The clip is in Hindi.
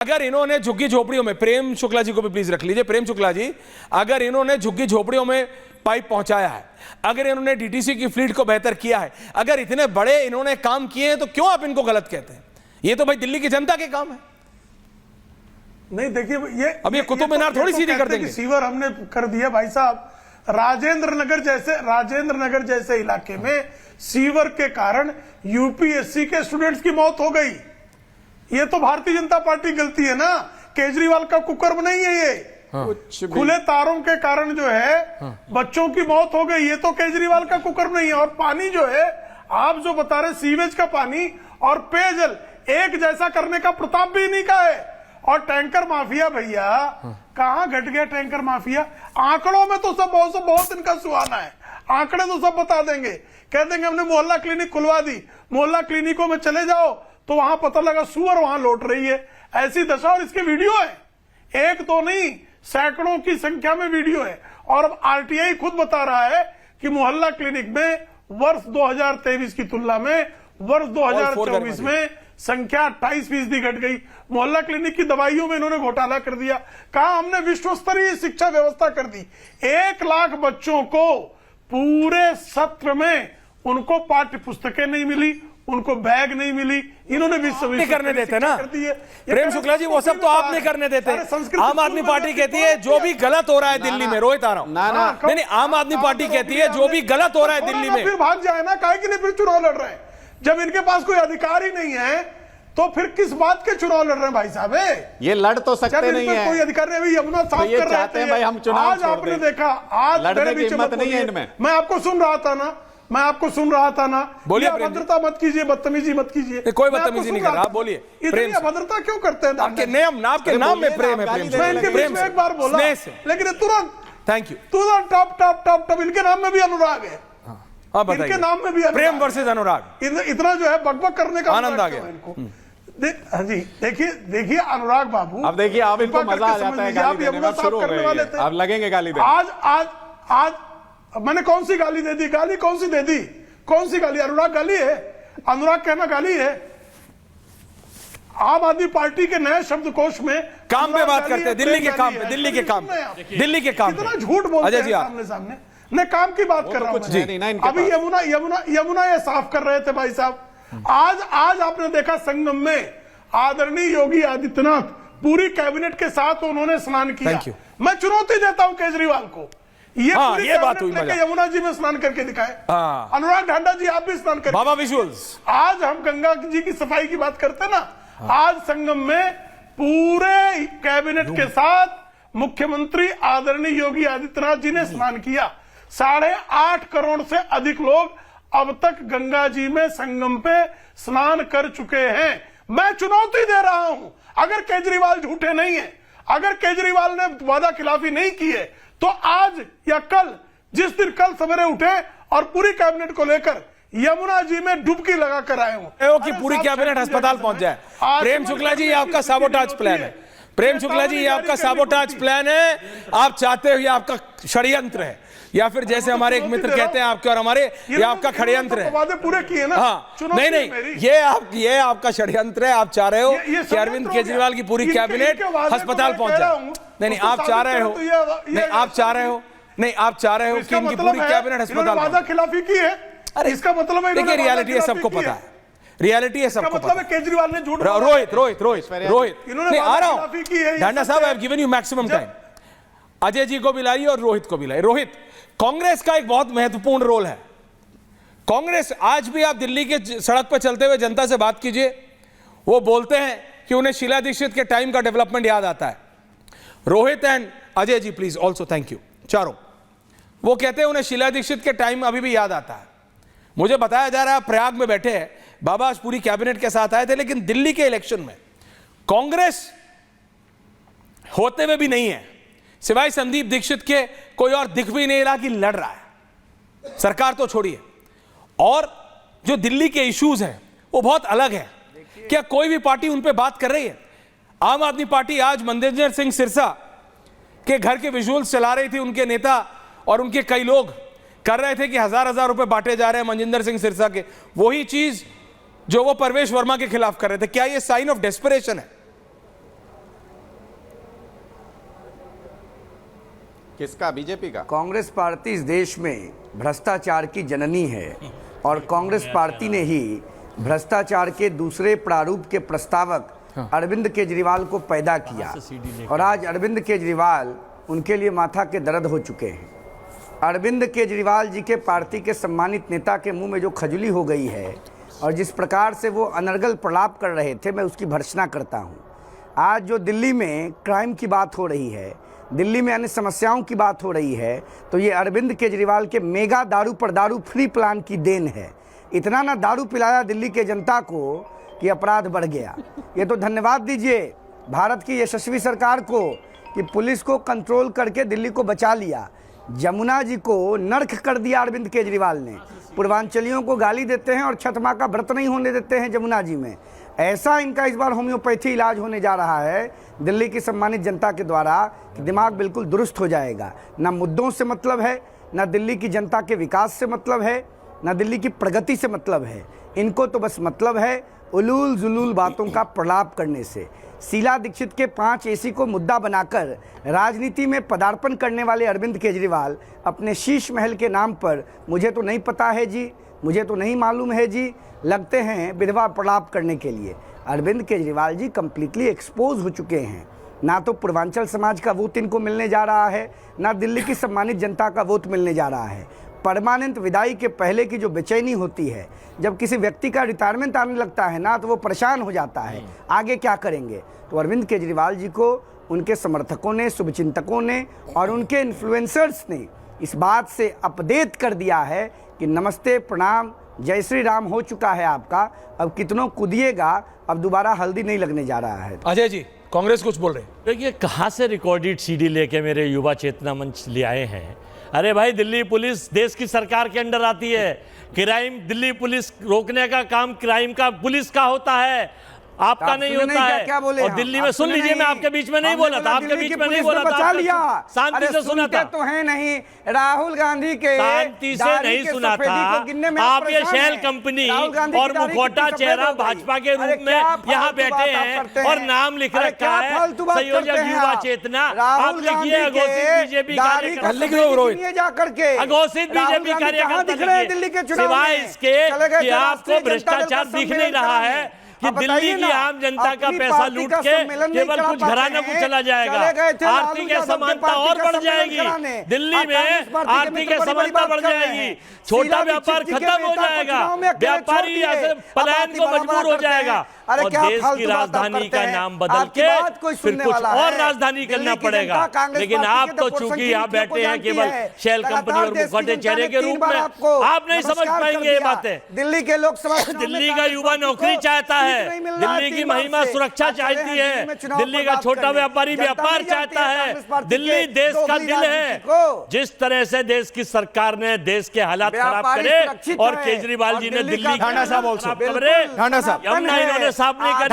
अगर इन्होंने झुग्गी झोपड़ियों में, प्रेम शुक्ला जी को भी प्लीज रख लीजिए, प्रेम शुक्ला जी, अगर इन्होंने झुग्गी झोपड़ियों में पाइप पहुंचाया है, अगर इन्होंने डीटीसी की फ्लीट को बेहतर किया है, अगर इतने बड़े इन्होंने काम किए हैं, तो क्यों आप इनको गलत कहते हैं? ये तो भाई दिल्ली की जनता के काम है। नहीं देखिए, अब ये कुतुब मीनार थोड़ी सीधी कर देंगे। सीवर हमने कर दिया भाई साहब, राजेंद्र नगर जैसे इलाके में सीवर के कारण यूपीएससी के स्टूडेंट्स की मौत हो गई। ये तो भारतीय जनता पार्टी गलती है ना, केजरीवाल का कुकर्म नहीं है ये। हाँ। खुले तारों के कारण जो है बच्चों की मौत हो गई, ये तो केजरीवाल का कुकर्म नहीं है। और पानी जो है, आप जो बता रहे सीवेज का पानी और पेयजल एक जैसा करने का प्रताप भी इन्हीं का है। और टैंकर माफिया भैया, कहां घट गया टैंकर माफिया? आंकड़ों में तो सब बहुत इनका सुहाना है, आंकड़े तो सब बता देंगे, कह देंगे हमने मोहल्ला क्लिनिक खुलवा दी, मोहल्ला क्लिनिकों में चले जाओ तो वहां पता लगा सुअर वहां लौट रही है, ऐसी दशा। और इसके वीडियो है, एक तो नहीं सैकड़ों की संख्या में वीडियो है। और अब आरटीआई खुद बता रहा है कि मोहल्ला क्लिनिक में वर्ष 2023 की तुलना में वर्ष 2024 में संख्या 28% घट गई। मोहल्ला क्लिनिक की दवाइयों में इन्होंने घोटाला कर दिया। कहा हमने विश्व स्तरीय शिक्षा व्यवस्था कर दी, 1 लाख बच्चों को पूरे सत्र में उनको पाठ्य पुस्तकें नहीं मिली, उनको बैग नहीं मिली, इन्होंने विश्व करने देते ना। प्रेम शुक्ला जी, वो सब तो आप नहीं करने देते। आम आदमी पार्टी कहती है जो भी गलत हो रहा है दिल्ली में, रोहित आ रहा हूं, नहीं, आम आदमी पार्टी कहती है जो भी गलत हो रहा है दिल्ली में, फिर भाग जाए ना, काहे के लिए फिर चुनाव लड़ रहे हैं? जब इनके पास कोई अधिकार ही नहीं है तो फिर किस बात के चुनाव लड़ रहे हैं भाई साहब? ये लड़ तो सकते नहीं है, कोई अधिकार नहीं। अभी यमुना साफ कर रहे हैं, भाई हम चुनाव आज आपने देखा, आज लड़ने की हिम्मत नहीं है इनमें। मैं आपको सुन रहा था ना, बोलिए। अभद्रता मत कीजिए, बदतमीजी मत कीजिए। कोई बदतमीजी नहीं कर रहा, बोलिए। इतनी अभद्रता क्यों करते हैं? आपके नाम में प्रेम है, प्रेम एक बार बोला, लेकिन तुरंत थैंक यू, तुरंत टॉप इनके नाम में भी अनुराग है। इनके नाम में भी प्रेम वर्सेस अनुराग, इतना जो है बकबक करने का आनंद आ गया इनको। हाँ जी, देखिए अनुराग बाबू, अब देखिए आप इनको मजा आ जाता है गाली देने में, शुरू हो गई, अब लगेंगे गाली देने। आज मैंने कौन सी गाली दे दी? गाली कौन सी दे दी? कौन सी गाली? अनुराग गाली है? अनुराग कहना गाली है? आम आदमी पार्टी के नए शब्दकोश में काम पे बात करते हैं, दिल्ली के काम पे, दिल्ली के काम, दिल्ली के काम, इतना झूठ बोलते हैं सामने। मैं काम की बात कर रहा हूं। अभी यमुना ये साफ कर रहे थे भाई साहब। आज आपने देखा संगम में आदरणीय योगी आदित्यनाथ पूरी कैबिनेट के साथ उन्होंने स्नान किया। मैं चुनौती देता हूं केजरीवाल को, ये बात हुई, यमुना जी में स्नान करके दिखाए। अनुराग ढांडा जी, आप भी स्नान करके बाबा विजुअल्स। आज हम गंगा जी की सफाई की बात करते ना, आज संगम में पूरे कैबिनेट के साथ मुख्यमंत्री आदरणीय योगी आदित्यनाथ जी ने स्नान किया। 8.5 करोड़ से अधिक लोग अब तक गंगा जी में संगम पे स्नान कर चुके हैं। मैं चुनौती दे रहा हूं, अगर केजरीवाल झूठे नहीं है, अगर केजरीवाल ने वादा खिलाफी नहीं की है, तो आज या कल, जिस दिन कल सवेरे उठे और पूरी कैबिनेट को लेकर यमुना जी में डुबकी लगा कर आए हो कि पूरी कैबिनेट अस्पताल पहुंच जाए। प्रेम शुक्ला जी, ये आपका साबोटाज प्लान है। प्रेम शुक्ला जी, ये आपका साबोटाज प्लान है। आप चाहते हो, ये आपका षड्यंत्र है, या फिर जैसे हमारे एक मित्र कहते हैं आपके और हमारे, ये आपका षड्यंत्र है। वादे पूरे किए ना। हाँ, नहीं, ये आपका षड्यंत्र है। आप चाह रहे हो कि अरविंद केजरीवाल की पूरी कैबिनेट अस्पताल पहुंच जाए। नहीं, आप चाह रहे हो, नहीं, आप चाह रहे हो, नहीं, आप चाह रहे हो कि इनकी पूरी कैबिनेट अस्पताल वादा खिलाफी की है। अरे इसका मतलब है, देखिए रियलिटी है, सबको पता है, रियलिटी है, सबको मतलब है केजरीवाल ने झूठ। रोहित नहीं आ रहा हूं, ढांडा साहब, I have given you maximum time. Ajay ji को भी लाइए और रोहित को भी लाइए। रोहित, कांग्रेस का एक बहुत महत्वपूर्ण रोल है। कांग्रेस आज भी, आप दिल्ली के सड़क पर चलते हुए जनता से बात कीजिए, वो बोलते हैं कि उन्हें शीला दीक्षित के टाइम का डेवलपमेंट याद आता है। Rohit and Ajay ji please also, thank you, चारों। वो कहते हैं उन्हें शीला दीक्षित के टाइम अभी भी याद आता है। मुझे बताया जा रहा है प्रयाग में बैठे हैं, बाबा आज पूरी कैबिनेट के साथ आए थे, लेकिन दिल्ली के इलेक्शन में कांग्रेस होते हुए भी नहीं है, सिवाय संदीप दीक्षित के कोई और दिख भी नहीं रहा कि लड़ रहा है। सरकार तो छोड़िए, और जो दिल्ली के इश्यूज हैं वो बहुत अलग है। क्या कोई भी पार्टी उन पे बात कर रही है? आम आदमी पार्टी आज मनजिंदर सिंह सिरसा के घर के विजुअल्स चला रही थी, उनके नेता और उनके कई लोग कर रहे थे कि 1000-1000 रुपए बांटे जा रहे हैं मनजिंदर सिंह सिरसा के। वही चीज जो वो परवेश वर्मा के खिलाफ कर रहे थे। क्या ये साइन ऑफ डेस्परेशन है? किसका? बीजेपी का? कांग्रेस पार्टी इस देश में भ्रष्टाचार की जननी है और कांग्रेस पार्टी ने ही भ्रष्टाचार के दूसरे प्रारूप के प्रस्तावक अरविंद केजरीवाल को पैदा किया और आज अरविंद केजरीवाल उनके लिए माथा के दर्द हो चुके हैं। अरविंद केजरीवाल जी के पार्टी के सम्मानित नेता के मुंह में जो खजुली हो गई है और जिस प्रकार से वो अनर्गल प्रलाप कर रहे थे, मैं उसकी भर्त्सना करता हूँ। आज जो दिल्ली में क्राइम की बात हो रही है, दिल्ली में अन्य समस्याओं की बात हो रही है, तो ये अरविंद केजरीवाल के मेगा दारू पर दारू फ्री प्लान की देन है। इतना ना दारू पिलाया दिल्ली के जनता को कि अपराध बढ़ गया। ये तो धन्यवाद दीजिए भारत की यशस्वी सरकार को कि पुलिस को कंट्रोल करके दिल्ली को बचा लिया। जमुना जी को नर्क कर दिया अरविंद केजरीवाल ने। पूर्वांचलियों को गाली देते हैं और छठ माँ का व्रत नहीं होने देते हैं जमुना जी में। ऐसा इनका इस बार होम्योपैथी इलाज होने जा रहा है दिल्ली की सम्मानित जनता के द्वारा कि दिमाग बिल्कुल दुरुस्त हो जाएगा। ना मुद्दों से मतलब है, ना दिल्ली की जनता के विकास से मतलब है, ना दिल्ली की प्रगति से मतलब है। इनको तो बस मतलब है उलूल जुलूल बातों का प्रलाप करने से। शीला दीक्षित के 5 एसी को मुद्दा बनाकर राजनीति में पदार्पण करने वाले अरविंद केजरीवाल अपने शीश महल के नाम पर मुझे तो नहीं पता है जी, मुझे तो नहीं मालूम है जी, लगते हैं विधवा प्रलाप करने के लिए। अरविंद केजरीवाल जी कंप्लीटली एक्सपोज हो चुके हैं। ना तो पूर्वांचल समाज का वोट इनको मिलने जा रहा है, ना दिल्ली की सम्मानित जनता का वोट मिलने जा रहा है। परमानेंट विदाई के पहले की जो बेचैनी होती है, जब किसी व्यक्ति का रिटायरमेंट आने लगता है ना, तो वो परेशान हो जाता है आगे क्या करेंगे। तो अरविंद केजरीवाल जी को उनके समर्थकों ने, शुभचिंतकों ने और उनके इन्फ्लुएंसर्स ने इस बात से अपडेट कर दिया है कि नमस्ते प्रणाम जय श्री राम हो चुका है आपका, अब कितनों कूदिएगा, अब दोबारा हल्दी नहीं लगने जा रहा है। अजय जी, कांग्रेस कुछ बोल रहे हैं। देखिए कहाँ से रिकॉर्डेड सीडी लेके मेरे युवा चेतना मंच ले आए हैं। अरे भाई, दिल्ली पुलिस देश की सरकार के अंडर आती है। क्राइम दिल्ली पुलिस रोकने का काम क्राइम का पुलिस का होता है, आपका नहीं होता है। क्या बोले और दिल्ली में सुन लीजिए, मैं आपके बीच में नहीं बोला था, आपके बीच में नहीं बोला था, शांति से सुना था। तो है नहीं राहुल गांधी के शांति से नहीं सुना था। आप ये शेल कंपनी और मुखौटा चेहरा भाजपा के रूप में यहाँ बैठे हैं और नाम लिख रखा है संयोजक युवा चेतना। आप लिखिए अघोषित बीजेपी अघोषित बीजेपी कार्यकर्ता, सिवाय इसके कि आपको भ्रष्टाचार दिख नहीं रहा है कि दिल्ली की आम जनता का पैसा लूट के केवल कुछ घरानों को चला जाएगा। आर्थिक असमानता और बढ़ जाएगी दिल्ली में, आर्थिक असमानता बढ़ जाएगी, छोटा व्यापार खत्म हो जाएगा, व्यापारी पलायन को मजबूर हो जाएगा और देश की राजधानी का नाम बदल के फिर कुछ और राजधानी करना पड़ेगा। लेकिन आप तो चूंकि यहाँ बैठे हैं केवल शेल कंपनी और मुखौटे चेहरे के रूप में, आप नहीं समझ पाएंगे ये बातें। दिल्ली के लोग दिल्ली का युवा नौकरी चाहता है, दिल्ली की महिला सुरक्षा चाहती है, दिल्ली का छोटा व्यापारी व्यापार चाहता है, दिल्ली देश का दिल है। जिस तरह से देश की सरकार ने देश के हालात खराब करे और केजरीवाल जी ने दिल्ली ढांडा साहब यमुना इन्होंने साफ नहीं कर